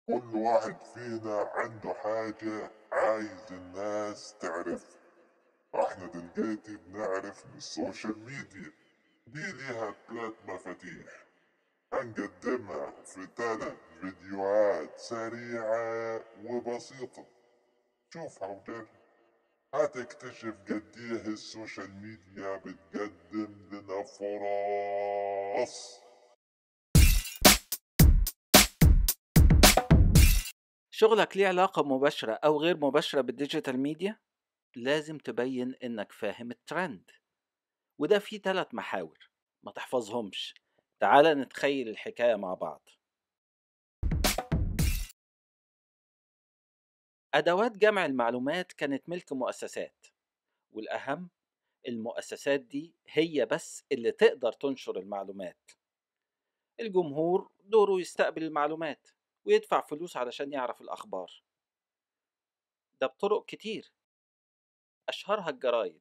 كل واحد فينا عنده حاجة عايز الناس تعرف. احنا دلوقتي بنعرف من السوشيال ميديا دي ليها 3 مفاتيح، هنقدمها في 3 فيديوهات سريعة وبسيطة. شوفها وجرب، هتكتشف قد ايه السوشيال ميديا بتقدم لنا فرص. شغلك ليه علاقة مباشرة أو غير مباشرة بالديجيتال ميديا؟ لازم تبين إنك فاهم الترند، وده فيه 3 محاور ما تحفظهمش. تعال نتخيل الحكاية مع بعض. أدوات جمع المعلومات كانت ملك مؤسسات، والأهم المؤسسات دي هي بس اللي تقدر تنشر المعلومات. الجمهور دوره يستقبل المعلومات ويدفع فلوس علشان يعرف الأخبار، ده بطرق كتير، أشهرها الجرايد.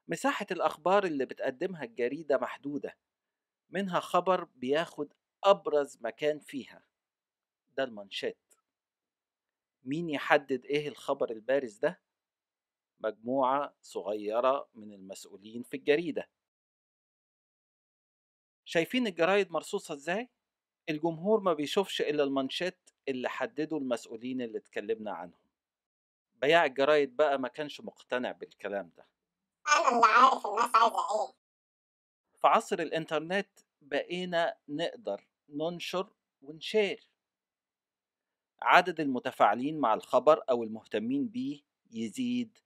مساحة الأخبار اللي بتقدمها الجريدة محدودة، منها خبر بياخد أبرز مكان فيها، ده المانشيت. مين يحدد إيه الخبر البارز ده؟ مجموعة صغيرة من المسؤولين في الجريدة. شايفين الجرايد مرصوصة إزاي؟ الجمهور ما بيشوفش إلا المانشيت اللي حدده المسؤولين اللي اتكلمنا عنهم. بياع الجرايد بقى ما كانش مقتنع بالكلام ده. أنا اللي عارف الناس عايزة إيه. في عصر الإنترنت بقينا نقدر ننشر ونشير، عدد المتفاعلين مع الخبر أو المهتمين بيه يزيد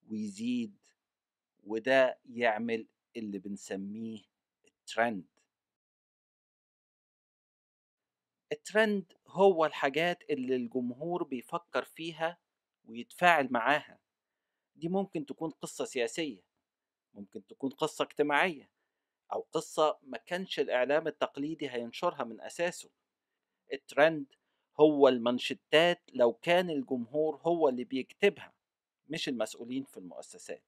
ويزيد، وده يعمل اللي بنسميه الترند. الترند هو الحاجات اللي الجمهور بيفكر فيها ويتفاعل معاها. دي ممكن تكون قصة سياسية، ممكن تكون قصة اجتماعية، أو قصة ما كانش الإعلام التقليدي هينشرها من أساسه. الترند هو المانشيتات لو كان الجمهور هو اللي بيكتبها، مش المسؤولين في المؤسسات.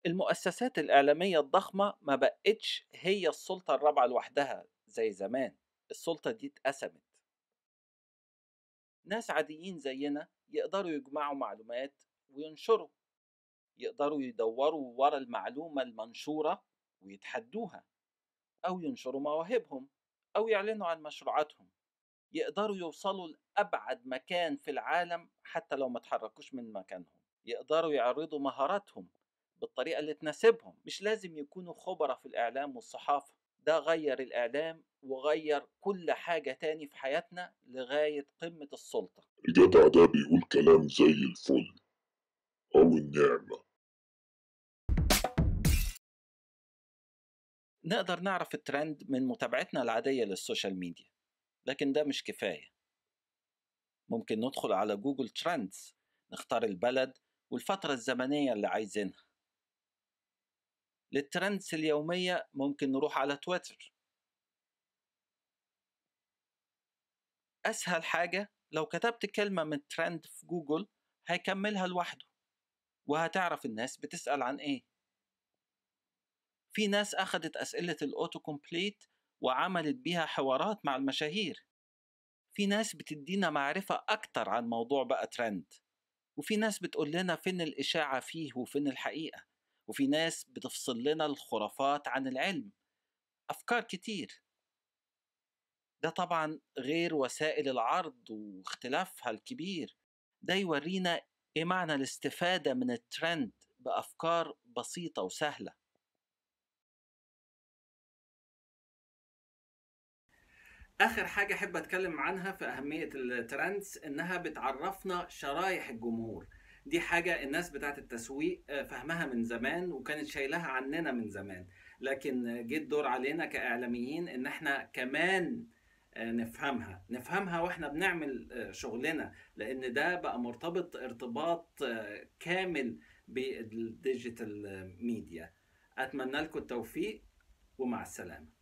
المؤسسات الإعلامية الضخمة ما بقتش هي السلطة الرابعة لوحدها زي زمان. السلطة دي اتقسمت. ناس عاديين زينا يقدروا يجمعوا معلومات وينشروا، يقدروا يدوروا ورا المعلومة المنشورة ويتحدوها، أو ينشروا مواهبهم، أو يعلنوا عن مشروعاتهم. يقدروا يوصلوا لأبعد مكان في العالم حتى لو ما تحركوش من مكانهم. يقدروا يعرضوا مهاراتهم بالطريقة اللي تناسبهم، مش لازم يكونوا خبرة في الإعلام والصحافة. ده غير الإعلام وغير كل حاجة تاني في حياتنا لغاية قمة السلطة. الجدع ده بيقول كلام زي الفل، أو النعمة. نقدر نعرف الترند من متابعتنا العادية للسوشيال ميديا، لكن ده مش كفاية. ممكن ندخل على جوجل ترندز، نختار البلد والفترة الزمنية اللي عايزينها. للترندز اليومية ممكن نروح على تويتر. أسهل حاجة لو كتبت كلمة من ترند في جوجل هيكملها لوحده، وهتعرف الناس بتسأل عن إيه. في ناس أخدت أسئلة الأوتو كومبليت وعملت بيها حوارات مع المشاهير. في ناس بتدينا معرفة أكتر عن موضوع بقى ترند، وفي ناس بتقول لنا فين الإشاعة فيه وفين الحقيقة، وفي ناس بتفصل لنا الخرافات عن العلم. أفكار كتير. ده طبعا غير وسائل العرض واختلافها الكبير. ده يورينا إيه معنى الاستفادة من الترند بأفكار بسيطة وسهلة. آخر حاجة أحب أتكلم عنها في أهمية الترندز إنها بتعرفنا شرايح الجمهور. دي حاجة الناس بتاعت التسويق فهمها من زمان وكانت شايلها عننا من زمان، لكن جه الدور علينا كإعلاميين إن إحنا كمان نفهمها وإحنا بنعمل شغلنا، لأن ده بقى مرتبط ارتباط كامل بالديجيتال ميديا. أتمنى لكم التوفيق ومع السلامة.